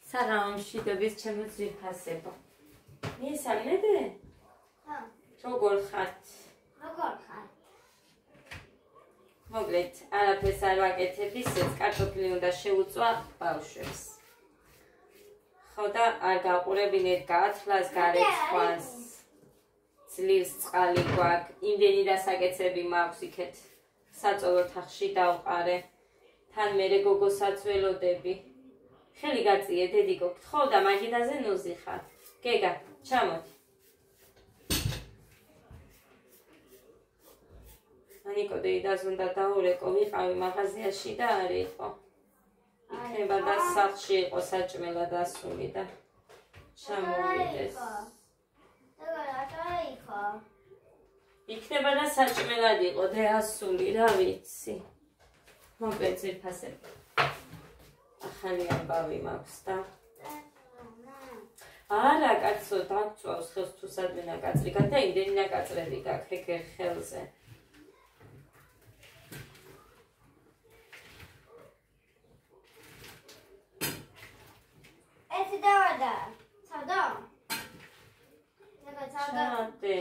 საღამომშვიდობის ჩემო ძვირფასებო. მიესალმები? როგორ ხართ? მოკლედ, არაფერს არ ვაკეთებ, ისეც კარტოფილი უნდა შეუწვა ბავშვებს. ხო და არ გაყურებინეთ გაათვლას, გარეცხვას, ძლივს წყალი გვაქვს, იმდენი დასაკეცები მაქვს იქეთ საწოლო თახში დავყარე. თან მერე გოგოსაც ველოდები. ხელი გაწიე, დედიკო, გთხოვ და მაგიდაზე ნუზი ხარ. გეგა, ჩამოდი. ანიკო დედას უნდა დაურეკო, ვიყავი მაღაზიაში და არ იყო. იქნება და სახლში იყო საჭმელად ასული და ჩამოვიდეს. იქნება და საჭმელად იყო და ასული, რა ვიცი. მოკლედ ძვირფასები. ახალი ამბავი მაქვს და არა კაცო დაგწვავს ხელს თუ სადმე ნაკაწრი გაქვს და იმდენი ნაკაწრები გაქვს ეგ ხელზე. ეს დავადა. ცადო? ჩადე.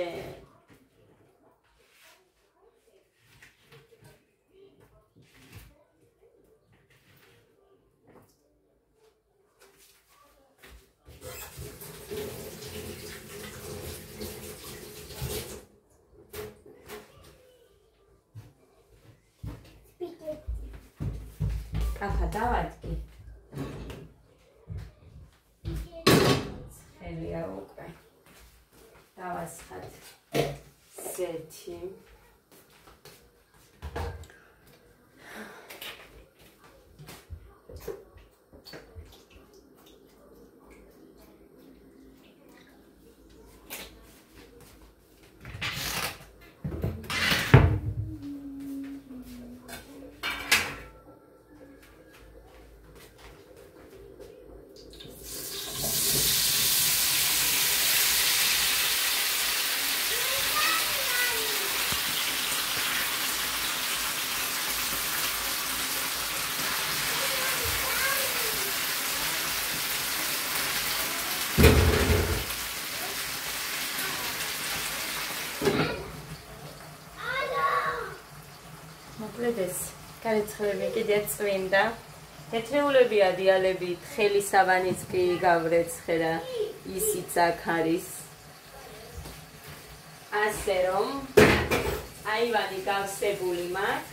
კაფა დავადგი. ცხელია უკვე. დავასხათ ზეთი. მოკლედეს გარიცხლები კიდე წვიმდა. თეთრეულებია დიალებით, ხელი სავანიც კი გავრეცხე და ისიც აქ არის. ასე რომ აივანი გავსებული მაქვს,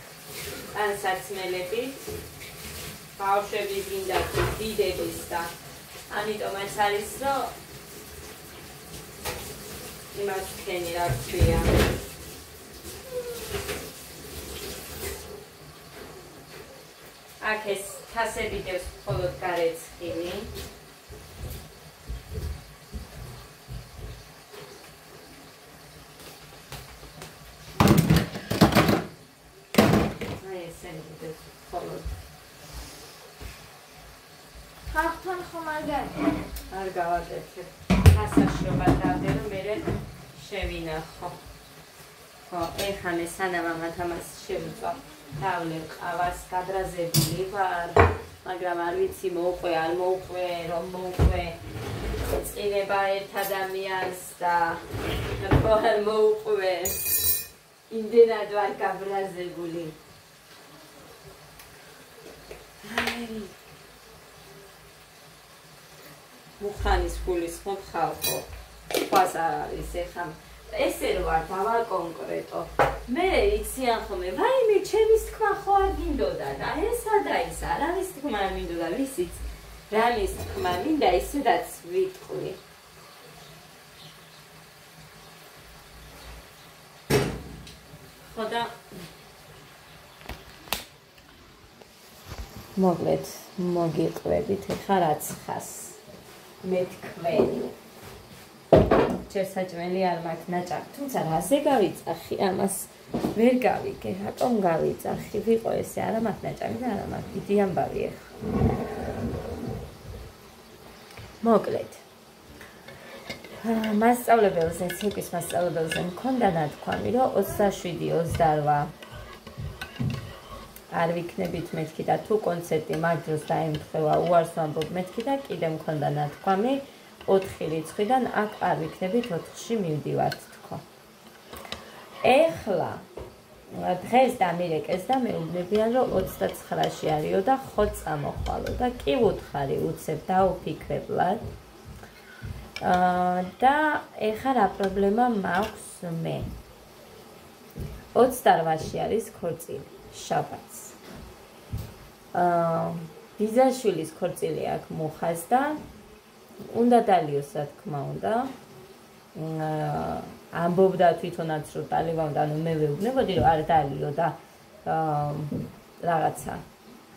ტანსაცმელებით, ბავშვები გინდა თუ დიდების და ამიტომაც არის, რომ იმას თქვენი რა ქვია. აქ ეს თასები დევს მხოლოდ გარეცხილი. აი ესენი დევს მხოლოდ. ხახთან ხომ არ გავაკეთებ. გასაშრობა დავდე, რომ მერე შევინახო. ხო, ეხანე სანამ ამას შევიწვა. თავლე ყავას გადრაზებული ვარ, მაგრამ არ ვიცი მოუყვე, არ მოუყვე, რომ მოუყვე. წინება ერთ ადამიანს და არ მოუყვე. იმდენად ვარ გაბრაზებული. მუხანის ფულის ხმობხალხო. ქვას არ არის ეხა. ესე რო არ დავაკონკრეტო. მე იციან ხოლმე, ვაიმე ჩემის თქვა ხო არ გინდოდა და ესა და ის არავის თქმა არ მინდოდა, ვისიც რამის თქმა მინდა ისედაც ვიტყვი. ხო და მოკლედ მოგიყვებით ეხა რაც ხას მე თქვენი. ჯერ საჭმელი არ მაქვს ნაჭარი, თუმცა რაზე გავიწახი ამას ვერ გავიგე, რატომ გავიწახი, ვიყო ესე არა მაქვს ნაჭარი და არა მაქვს დიდი ამბავი ეხლა. მოკლედ მასწავლებელზე, ცეკვის მასწავლებელზე მქონდა ნათქვამი, რომ 27-28 არ ვიქნებით მეთქი და თუ კონცერტი მაგ დროს დაემთხევა უარს ვამბობ მეთქი და კიდე მქონდა ნათქვამი 4 რიცხვიდან აქ არ ვიქნებით 4-ში მივდივართ თქო. ეხლა დღეს დამირეკეს და მეუბნებიან რომ 29-ში არისო და ხო წამოხვალო და კი ვუთხარი უცებ დაუფიქრებლად. და ეხლა რა პრობლემა მაქვს მე? 28-ში არის ქორწილი, შაბათს. ბიძაშვილის ქორწილი აქ მუხას და უნდა დალიოს რა თქმა უნდა. ამბობდა თვითონაც რომ დალივა უნდა, ანუ მე ვეუბნებოდი რომ არ დალიო და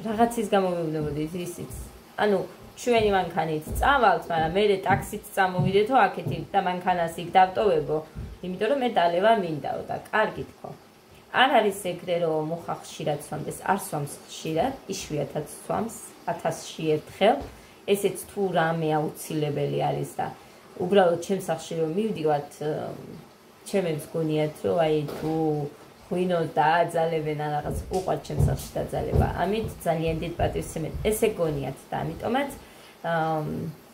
რაღაცის გამო ვეუბნებოდი ისიც. ანუ ჩვენი მანქანით წავალთ, მაგრამ მე ტაქსით წამოვიდეთო აქეთ და მანქანას იქ დავტოვებო, იმიტომ რომ მე დალევა მინდაო და კარგი თქო. არ არის ეგრე რომ მუხა ხშირად სვამდეს, არ სვამს ხშირად, იშვიათად სვამს 1000-ში ერთხელ. ესეც თუ რამე აუცილებელი არის და უბრალოდ ჩემს სახლში რომ მივდივართ, ჩემს გონიათ რომ აი თუ ღვინოს დააძალებენ ან რაღაც უყვართ ჩემს სახლში დაძალება. ამით ძალიან დიდ პატივსცემით ესე გონიათ და ამიტომაც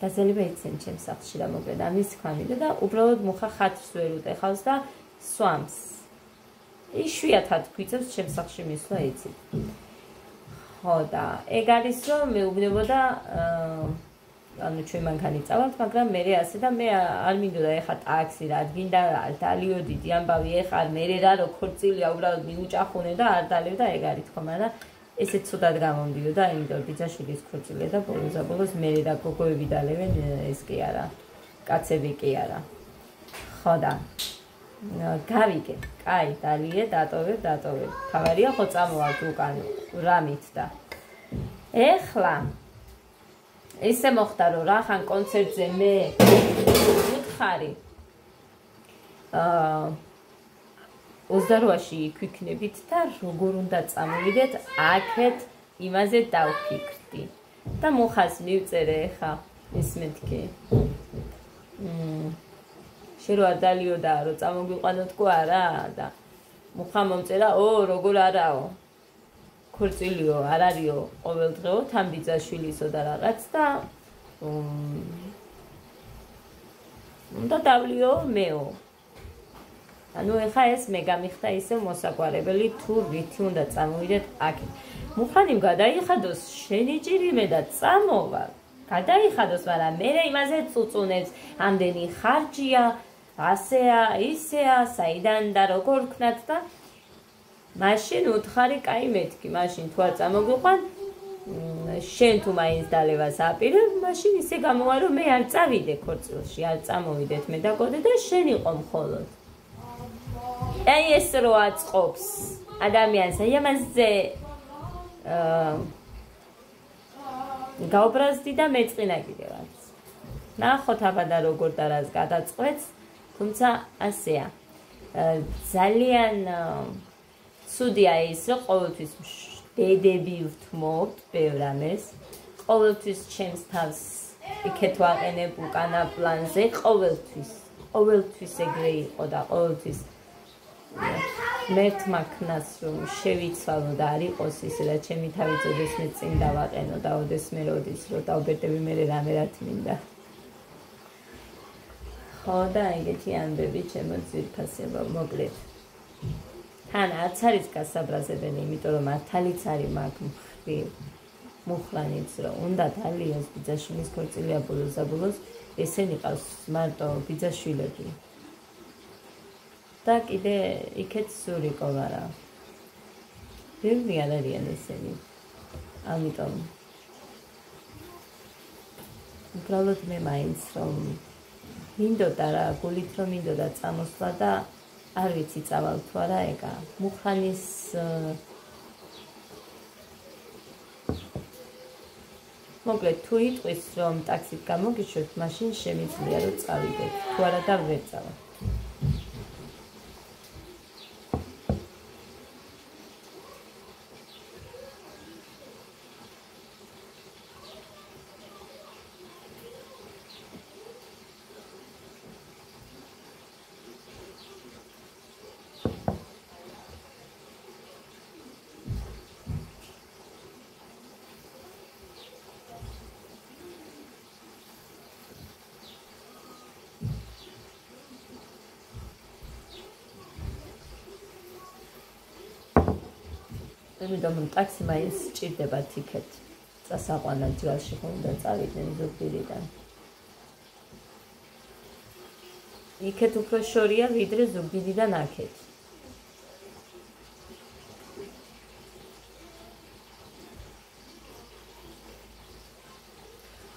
დაძალება იცენ ჩემს სახლში და მოკლედ ამის თქვა მინდა და უბრალოდ მუხა ხათრს ვერ უტეხავს და სვამს. იშვიათად გვიწევს ჩემს სახლში მისვლა იცით. ხო და ეგ არის რომ მეუბნებოდა ანუ ჩვენ მანქანით წავალთ, მაგრამ მე ასე და მე არ მინდოდა ეხა ტაქსი რა გინდა დალიო დიდი ამბავი ეხა მე რა რო ქორწილია უბრალოდ მიუჭახუნე და არ დალიო და ეგ არის თქო, მაგრამ ესე ცუდად გამომდიოდა, იმიტომ რომ ბიძაშვილის ქორწილია და ბოლოს მე და გოგოები დალევენ, ეს კი არა, კაცები კი არა. ხო და გავიგე, კაი, დალიე, დატოვებ. თავარია ხო წამოვალთ უკან რამით და ეხლა ესე მოხდა რომ რახან კონცერტზე მე ვუთხარი 28-ში იქ ვიქნებით და როგორ უნდა წამოვიდეთ აქეთ იმაზე დავფიქრდი და მუხას მივწერე ეხა ისმეთქი შენ რო არ დალიო და რო წამოგვიყვანო თქო არა და მუხა მომწერა როგორ არაო ქორწილიო არ არისო ყოველდღეო თან ბიძაშვილისო და რაღაც და უნდა დავლიო მეო. ანუ ეხა ეს მე გამიხდა ისე მოსაგვარებელი თუ რითი უნდა წამოვიდეთ აქეთ. მუხანიმ გადაიხადოს შენი ჭირიმე და წამოვა. გადაიხადოს, მაგრამ მე იმაზე წუწუნებს, ამდენი ხარჯია, ასეა, ისეა, საიდან და როგორ ვქნათ და მაშინ უთხარი, კაი მეთქი, მაშინ თუ არ წამოგვიყვან, შენ თუ მაინც დალევას აპირებ, მაშინ ისე გამოვა რომ მე არ წავიდე ქორწილში, არ წამოვიდეთ მე და გოდე და შენ იყო მხოლოდ. აი ეს რო აწყობს ადამიანს, აი ამაზე გაუბრაზდი და მეწყინა კიდევაც. ნახოთ აბა და როგორ და რას გადაწყვეტს, თუმცა ასეა. ძალიან ცუდია ის, რომ ყოველთვის დედები ვთმობთ ბევრ ამას. ყოველთვის ჩემს თავს იქეთ ვაყენებ უკანა პლანზე, ყოველთვის ეგრე იყო და ყოველთვის მერთ მაქნას რომ შევიცვალო და არ იყოს ისე და ჩემი თავი წოდესმე წინ დავაყენო და ოდესმე როდის რომ დავბერდები მე რამე რა თმინდა. ხო და ეგეთი ამბები ჩემო ძვირფასება მოკლედ. თან არც არის გასაბრაზებელი, იმიტომ რომ მართალიც არის მაგ მხრივ მუხლანიც რომ უნდა დალიოს ბიძაშვილის ქორწილია ბოლოს ესენი ყავს მარტო ბიძაშვილები. და კიდე იქეთ სურიკო ვარა. ბევრი არ არიან ესენი. ამიტომ უბრალოდ მე მაინც რომ მინდოდა რა, გულით რომ მინდოდა წამოსვლა და არ ვიცი წავალ თუ არა ეგა. მუხანის მოკლედ თუ იტყვის რომ ტაქსით გამოგიშვებთ, მაშინ შემიძლია რომ წავიდეთ. თუ არა და ვერ წავალ. იმიტომ რომ ტაქსი მაინც სჭირდება თიქეთ. წასაყვანად ჯვალში ხომ უნდა წავიდნენ ზუგდიდიდან. იქეთ უფრო შორია ვიდრე ზუგდიდიდან აქეთ.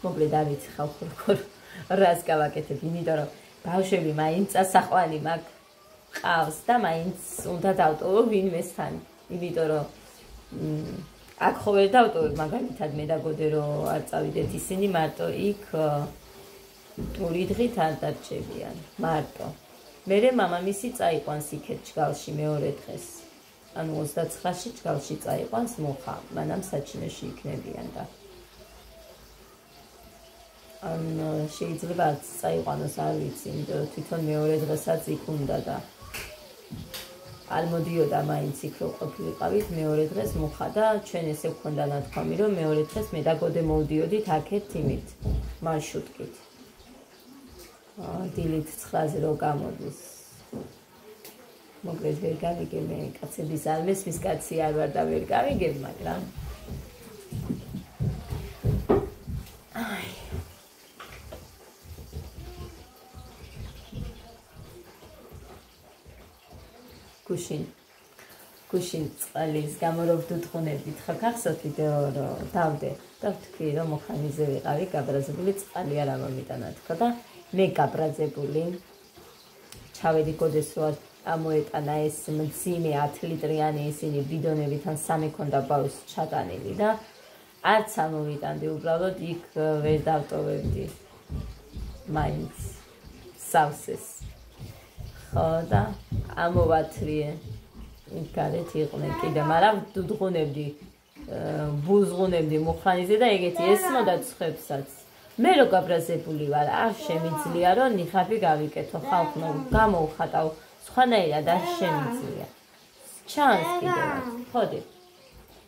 მოკლედ არ ვიცი ხალხურ რას გავაკეთებ, იმიტომ რომ ბავშვები მაინც წასაყვანი მაქვს ყავს და მაინც უნდა დავტოვო ვინმესთან, იმიტომ რომ აქ ხო ვერ დავტოვებ მაგალითად მე და გოდე რომ არ წავიდეთ ისინი მარტო იქ 2 დღით არ დარჩებიან მარტო. მერე მამამისი წაიყვანს იქეთ ჯგალში მეორე დღეს. ანუ 29-ში ჯგალში წაიყვანს მუხა, მანამ საჩინოში იქნებიან და ან შეიძლება წაიყვანოს არ ვიცი, იმიტომ რომ თვითონ მეორე დღესაც იქ უნდა და არ მოდიოდა მაინც იქ რო ყოფილიყავით მეორე დღეს მუხა და ჩვენ ესე გვქონდა ნათქვამი რომ მეორე დღეს მე და გოდე მოვდიოდით აქეთ იმით მარშრუტკით. დილით 9-ზე რო გამოდის. მოკლედ ვერ გავიგე მე კაცების არ მესმის კაცი არ ვარ და ვერ გავიგებ, მაგრამ გუშინ წყლის გამო რო ვდუთხუნებდით ხო გახსოვთ ვიდეო რომ დავდე და ვთქვი რომ მოხანიზე ვიყავი გაბრაზებული წყალი არ ამომიტანა თქო და მე გაბრაზებული ჩავედი გოდეს რო ამოეტანა ეს მძიმე 10 ლიტრიანი ისინი ბიდონებით ან 3 ქონდა ბავის ჩატანილი და არც ამოვიტანდი უბრალოდ იქ ვერ დავტოვებდი მაინც სავსეს ხო და ამოვათრიე იქ გარეთ იყვნენ კიდე მაგრამ ვდუღუნებდი ბუზღუნებდი მუხრანიზე და ეგეთი ესმოდა ცხებსაც მე რო გაბრაზებული ვარ არ შემიძლია რომ ნიხაბი გავიკეთო ხალხმა გამოვხატავ სხვანაირად არ შემიძლია ჩანს კიდე ხოდი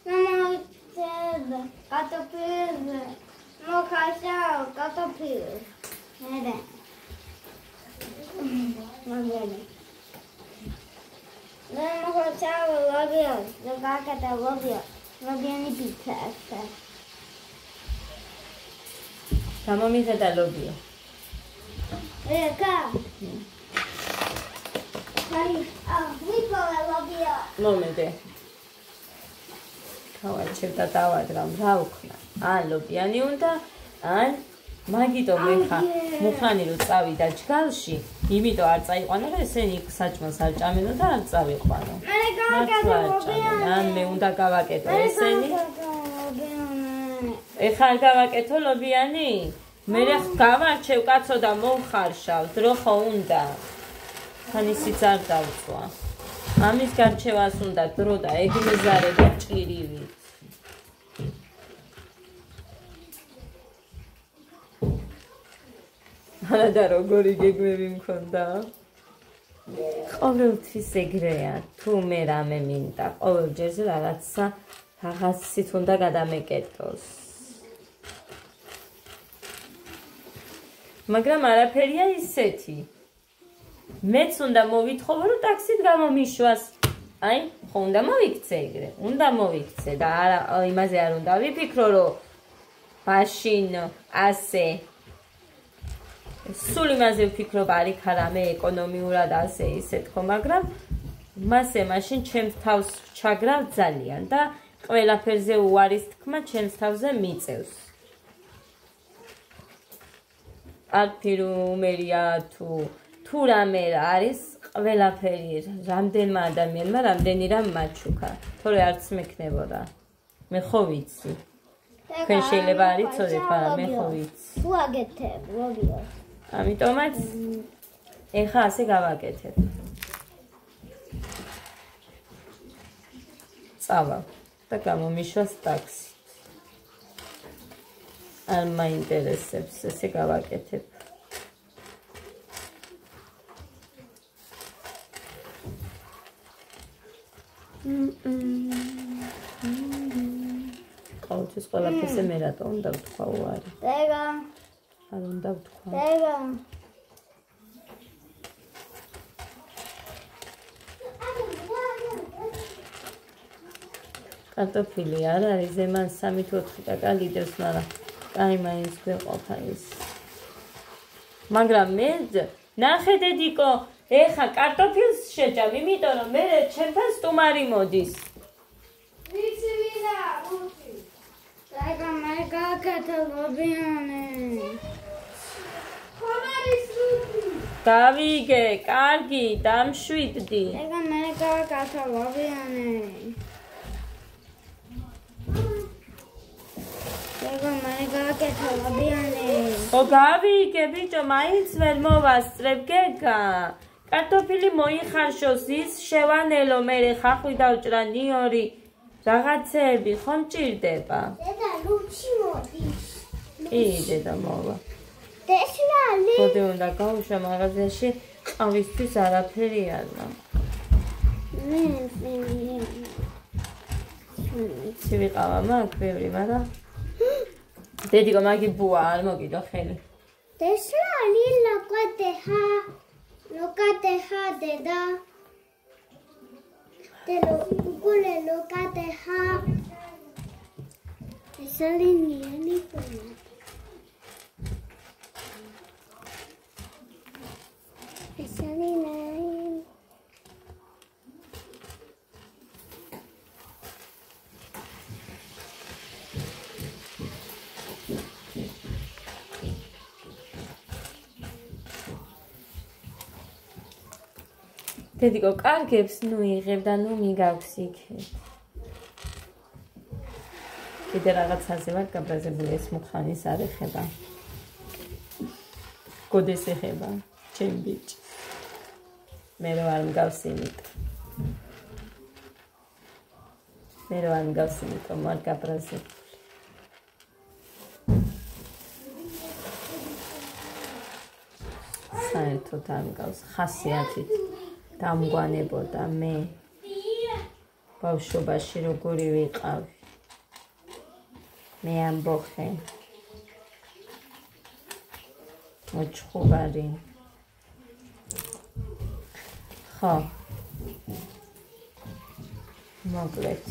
მამა კარტოფილი მოხაშავ კარტოფილი ნედა მაგალი მე მოხაშავ ლობიო ზოგაკეთა ლობიო ლობიანი პიცა გამომიზედა ლობიო ეკა ვიპოვე მომედე გავაჩევ და დავადრამ რა უქნა ან ლობიანი უნდა ან მაგიტო მე ხა მუხანი რო წავიდა ჯგალში იმიტომ არ წაიყვანა რომ ესენი იქ საჭმელს არ ჭამენო და არ წავიყვანო ან მე უნდა გავაკეთო ესენი ეხლა არ გავაკეთო ლობიანი მე გავარჩევ კაცო და მოვხარშავ დრო ხო უნდა თან ისიც არ დავწვა ამის გარჩევას უნდა დრო და ეგმეზარები ჭირივით არა და როგორი გეგმები მქონდა ყოველთვის ეგრეა თუ მე რამე მინდა ყოველ ჯერზე რაღაცით უნდა გადამეკეთოს მაგრამ არაფერია ისეთი მეც უნდა მოვითხოვო რომ ტაქსით გამომიშვას აი ხო უნდა მოვიქცე ეგრე უნდა მოვიქცე და არა იმაზე არ უნდა ვიფიქრო რომ მაშინ ასე სულ იმაზე ვფიქრობ არიქ არამე ეკონომიურად ასე ისე თქო მაგრამ მასე მაშინ ჩემს თავს ჩაგრავ ძალიან და ყველაფერზე უარის თქმა ჩემს თავზე მიწევს არფირუმერია თუ რამე არის ყველაფერი რამდენმა ადამიანმა რამდენი რამ მაჩუქა თორე არც მექნებოდა მე ხო ვიცი თქვენ შეიძლება არ იცოდეთ მაგრამ მე ხო ვიცი თუ აგეთებ ლობიო ამიტომაც ეხა ასე გავაკეთებ წავალ და გამომიშვას ტაქსით არ მაინტერესებს ესე გავაკეთებ ყოველთვის ყველაფერზე მე რატო უნდა ვთქვა უარი დეგა არ უნდა ვთქვა დეგა კარტოფილი არ არის, ზემან 3-4 კაკა ლიდერს, მაგრამ კაი მაინც გვეყოფა ის. მაგრამ მე ნახე დედიკო, ეხა კარტოფილს შეჭამ, იმიტომ რომ მე ჩემთან სტუმარი მოდის. ვიცი ვინა, მუქი. დაიგა მე გაკეთა ლობიანე. ხომარის ლუქი. დავიგე, კარგი, დამშვიდდი. დაიგა მე გაკეთა ლობიანე. დაიგა მე გაკეთა ლობიანე. ო გავიგე ბიჭო, მაინც ვერ მოვასწრებ გეგა. კარტოფილი მოიხარშოს, ის შევანელო, მე ხახვი დავჭრა ნიორი. რაღაცეები ხომ ჭირდება? დედა ლუჩი მოდის. კი, დედა მოვა. დესლალი. ხოდი უნდა გავუშვა მაღაზიაში, ყავისთვის არაფერი არა. მე ცივი ყავა მაქვს ბევრი, მაგრამ დედიკო მაგი ბუა არ მოგიდო ხელი. დესლალი ლოკატეჰა. ლოკატეჰა დედა. Delo, Google locateha. Desali ni pona. Desali nai. დედიკო კარგებს ნუ იღებ და ნუ მიგავს იქეთ. კიდე რაღაცაზე ვარ გაბრაზებული, ეს მუხანის არ ეხება. გოდეს ეხება, ჩემ ბიჭი. მე რო არ მგავს იმიტომ. მე რო არ მგავს იმიტომ ვარ გაბრაზებული. საერთოდ არ მგავს, ხასიათით. დამგვანებოდა მე ბავშვობაში როგორი ვიყავი მე ამბოხე მოჩხუბარი ხო მოკლედ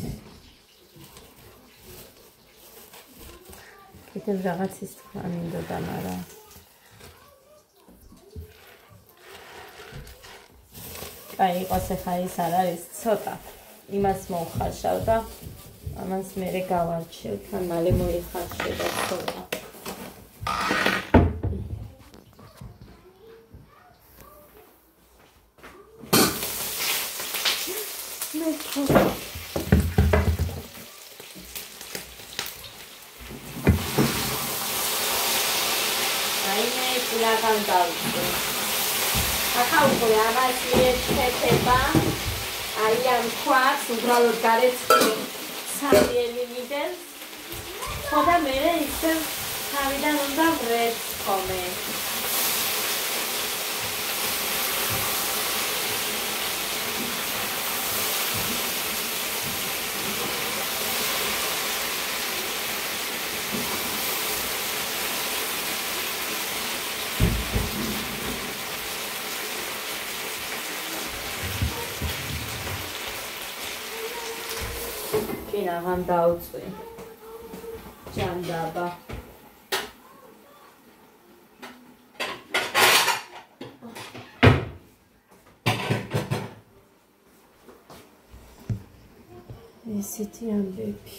კიდევ რაღაცის თქვა მინდოდა მაგრამ აი იყოს ახლა ის არ არის ცოტა იმას მოვხარშავ და ამას მერე გავარჩევ თან მალე მოიხარშება ცოტა აი მე კულაგან დავწე ახლა უკვე ამაში შეფება აი ამ ქვას უბრალოდ გარეცხილი სამიელი მიდეს ხოდა მე ისე თავიდან უნდა ვრეც ხომე აღარ დაუწვი ჯანდაბა ესეთი ამბები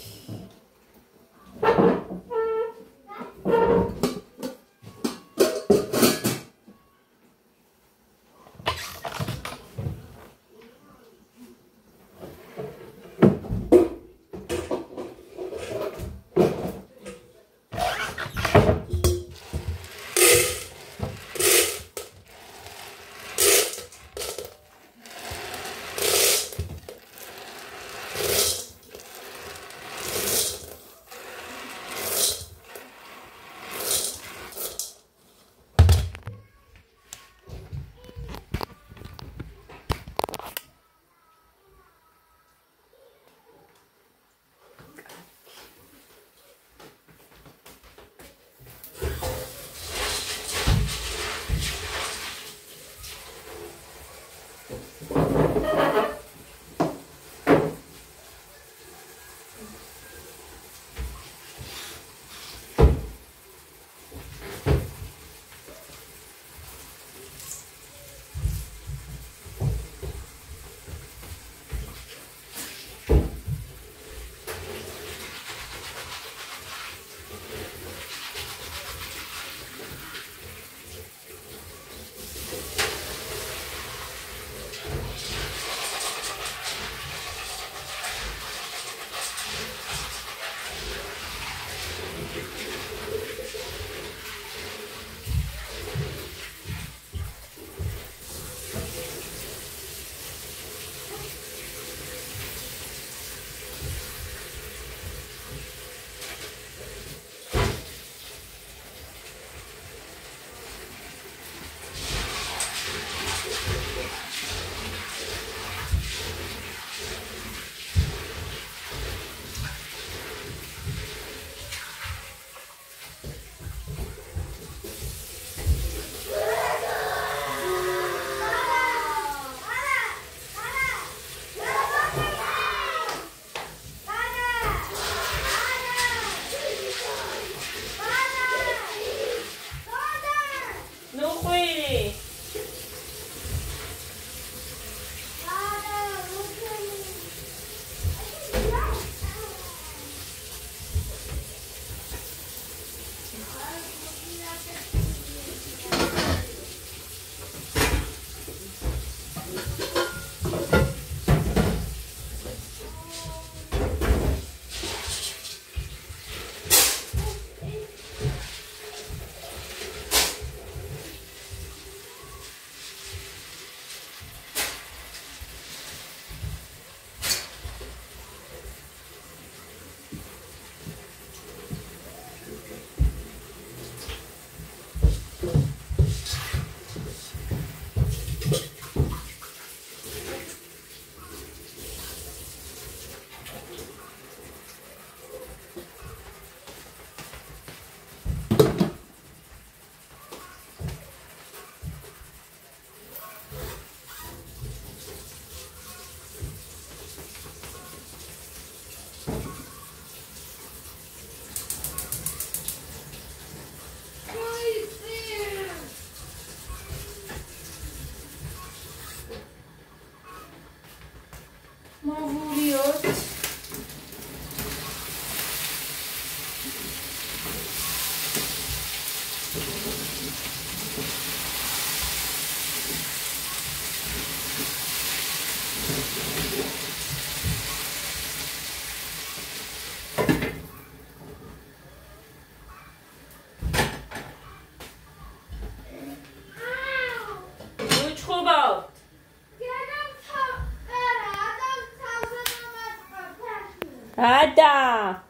Ada,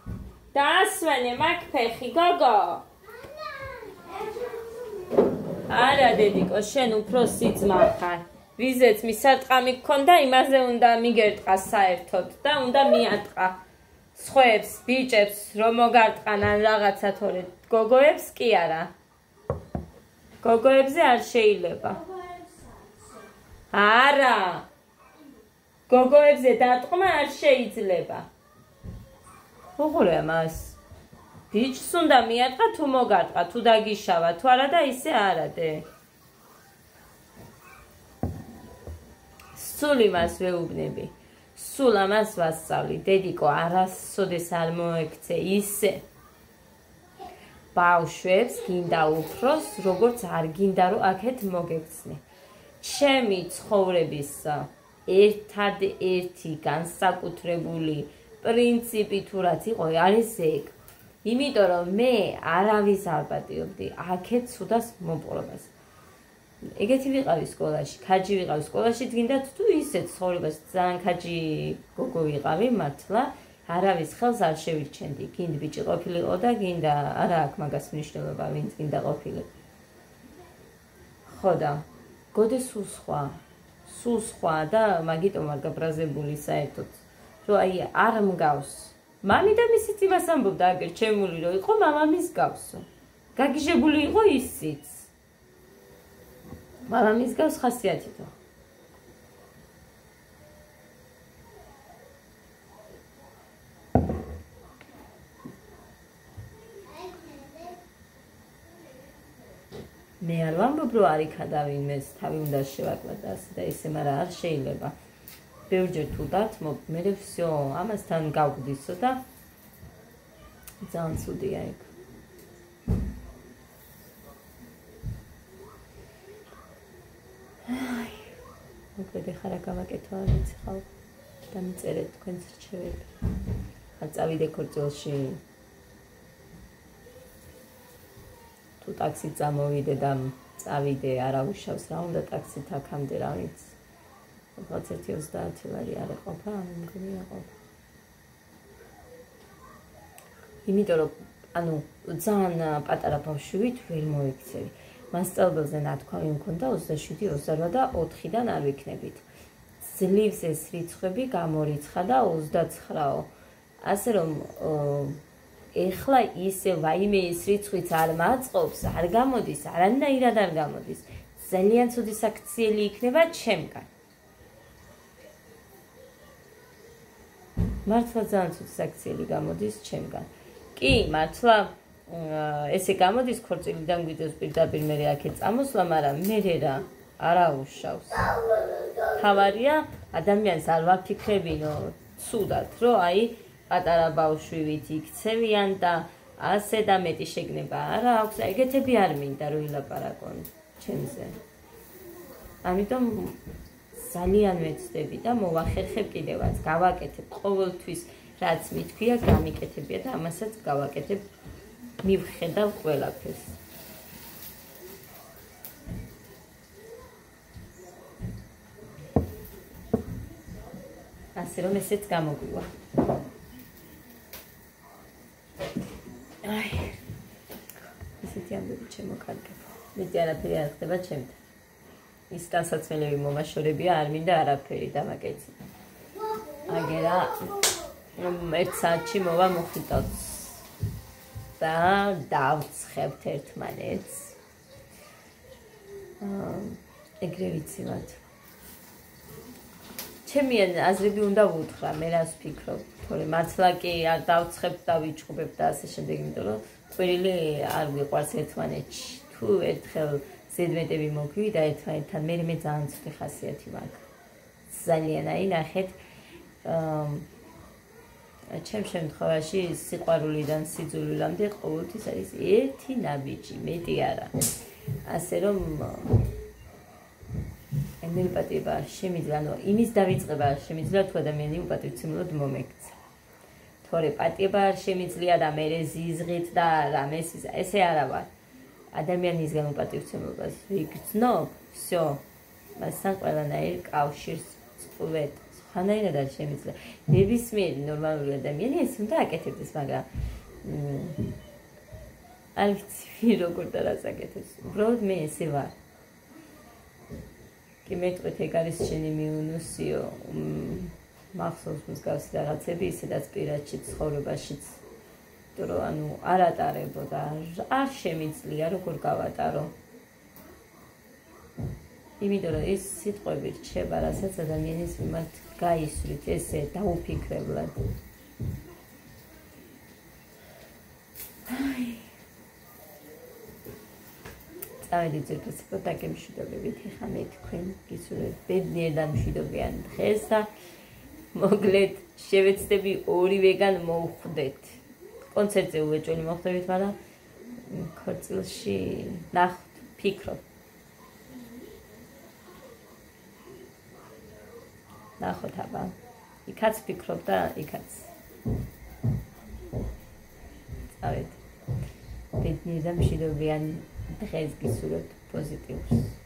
dasvene mak pexi gogo. Არა დედიკო, შენ უფრო სიძმა ხარ. ვიზეც მისარტყამი გქონდა, იმაზე უნდა მიგერტყა საერთოდ და უნდა მიატყა. სხვებს, ბიჭებს რომ მოგარტყან ან რაღაცა თორე გოგოებს კი არა. გოგოებზე არ შეიძლება. არა. გოგოებზე დარტყმა არ შეიძლება. უყურე მას. ბიჭს უნდა მიატყა თუ მოგარტყა, თუ დაგიშავა, თუ არა და ისე არადე. სულ იმას ვეუბნები. სულ ამას ვასწავლი. დედიკო, არასოდეს არ მოექცე ისე. ბავშვებს გინდა უფროს, როგორც არ გინდა რომ აქეთ მოგექცნე. ჩემი ცხოვრების ერთადერთი განსაკუთრებული პრინციპი თუ რაც იყო, არის ეგ. იმიტომ რომ მე არავის არ პატიობდი აქეთ ცუდას მოპყრობას. ეგეთი ვიყავი სკოლაში, ქაჯი ვიყავი სკოლაში, გინდათ თუ ისეთ ცხოვრებას ძალიან ქაჯი გოგო ვიყავი, მართლა არავის ხელს არ შევირჩენდი. გინდა ბიჭი ყოფილიყო და გინდა არა აქვს მაგას მნიშვნელობა, ვინც გინდა ყოფილიყო. ხო და გოდეს სულ სხვა და მაგიტომ არ გაბრაზებული საერთოდ. რომ აი არ მგავს. მამიდა მისიც იმას ამბობდა აგერ ჩემული რომ იყო მამამის გავსო. გაგიჟებული იყო ისიც. მამამის გავს ხასიათითო. მე არ ვამბობ რომ არ იქადა ვინმეს თავი უნდა შევაკლა და ასე და ისე, მაგრამ არ შეიძლება. ბევრჯერ თუ დათმობ, მე всё, ამასთან გავგდისო და ძალიან ცუდია ეგ. აი, მოკლედ ხარა გავაკეთო, არ ვიცი ხალხ და მიწერეთ თქვენს რჩევები. არ წავიდე ქორწილში. თუ ტაქსით წამოვიდე და წავიდე, არა უშავს რა უნდა ტაქსით აქამდე რა ვიცი. 1.30 ლარი არ ეყოფა, მგონი ეყოფა. იმიტომ რომ ანუ ძალიან პატარა ბავშვით ვერ მოიქცევი. მასწავლებელზე ნათქვამი მქონდა 27, 28 და 4-დან არ ვიქნებით. ძლივს ეს რიცხვები გამორიცხა და 29-ო. ასე რომ ეხლა ისე ვაიმე ის რიცხვიც არ მაწყობს, არ გამოდის, არანაირად არ გამოდის. ძალიან ცუდი საქციელი იქნება ჩემგან. მართლა ძალიან ცუდი საქციელი გამოდის ჩემგან. კი, მართლა ესე გამოდის ქორწილიდან გვიძებს პირდაპირ მე აქეთ წამოსვლა, მაგრამ მე რა არა უშავს. თავარია ადამიანს არ ვაფიქრებინო ცუდად, რომ აი პატარა ბავშვივით იქცევიან და ასე და მეტი შეგნება არა აქვს. ეგეთები არ მინდა რომ ილაპარაკონ ჩემზე. ამიტომ ძალიან მეცდები და მოვახერხებ კიდევაც, გავაკეთებ ყოველთვის რაც მithქვია, გამიკეთებია და ამასაც გავაკეთებ, მივხედავ ყველაფერს. ასე რომ ესეც გამოგვივა. აი, ესეთი ამბები შემოკარგებ. მეტი არაფერი არ ხდება ჩემთან. ის განსაცმელები მომაშორებია, არ მინდა არაფერი დამაკეცი. აგერა ერთ საათში მოვა მოხიტოთ და დავცხებთ ერთმანეთს. ეგრე ვიცივად. ჩემი აზრები უნდა ვუთხრა, მე რას ვფიქრობ, თორე მართლა კი არ დავცხებთ და ვიჭუბებ და ასე შემდეგ, იმიტომ რომ ყვირილი არ გვიყვარს ერთმანეთში. თუ ერთხელ ზედმეტები მოგვივიდა ერთმანეთთან, მე ძალიან ცუდი ხასიათი მაქვს. ძალიან აი ნახეთ ჩემ შემთხვევაში სიყვარულიდან სიძულვილამდე ყოველთვის არის ერთი ნაბიჯი, მეტი არა. ასე რომ ემპათია შემიძლია, ანუ იმის დავიწყება შემიძლია თუ ადამიანი უპატივცემლად მომექცა. თორე პატიება შემიძლია და მე ზიზღით და რამეს ესე არა ვარ. ადამიანისგან უპატივცემლობას ვიგრძნობ, всё. მასთან ყველანაირ კავშირს წვეთ. ხანაირად არ შემიძლია. ნებისმიერი ნორმალური ადამიანი ეს უნდა აკეთებდეს, მაგრამ არ ვიცი როგორ და რას აკეთებს. უბრალოდ მე ესე ვარ. კი მეტყვით ეგ არის შენი მიუნუსიო. მახსოვს მსგავსი რაღაცები ისედაც პირადში ცხოვრებაშიც. იმიტომ რომ ანუ არ ატარებოდა, არ შემიძლია როგორ გავატარო. იმიტომ რომ ეს სიტყვები რჩება, რასაც ადამიანის მიმართ გაისვრით, ესე დაუფიქრებლად. წავედით ზეპასება დაგემშვიდობებით, ეხლა მე თქვენ გისურვებთ ბედნიერ და მშვიდობიან დღეს და მოგლეთ შევეცდები ორივეგან მოვხვდეთ. კონცერტზე უეჭველი მოხდებით, მაგრამ ქორწილში ნახოთ, ფიქრობ. ნახოთ აბა. იქაც ფიქრობ და იქაც. წავედით. ბედნიერ და მშვიდობიან დღეს გისურვებთ პოზიტიურს.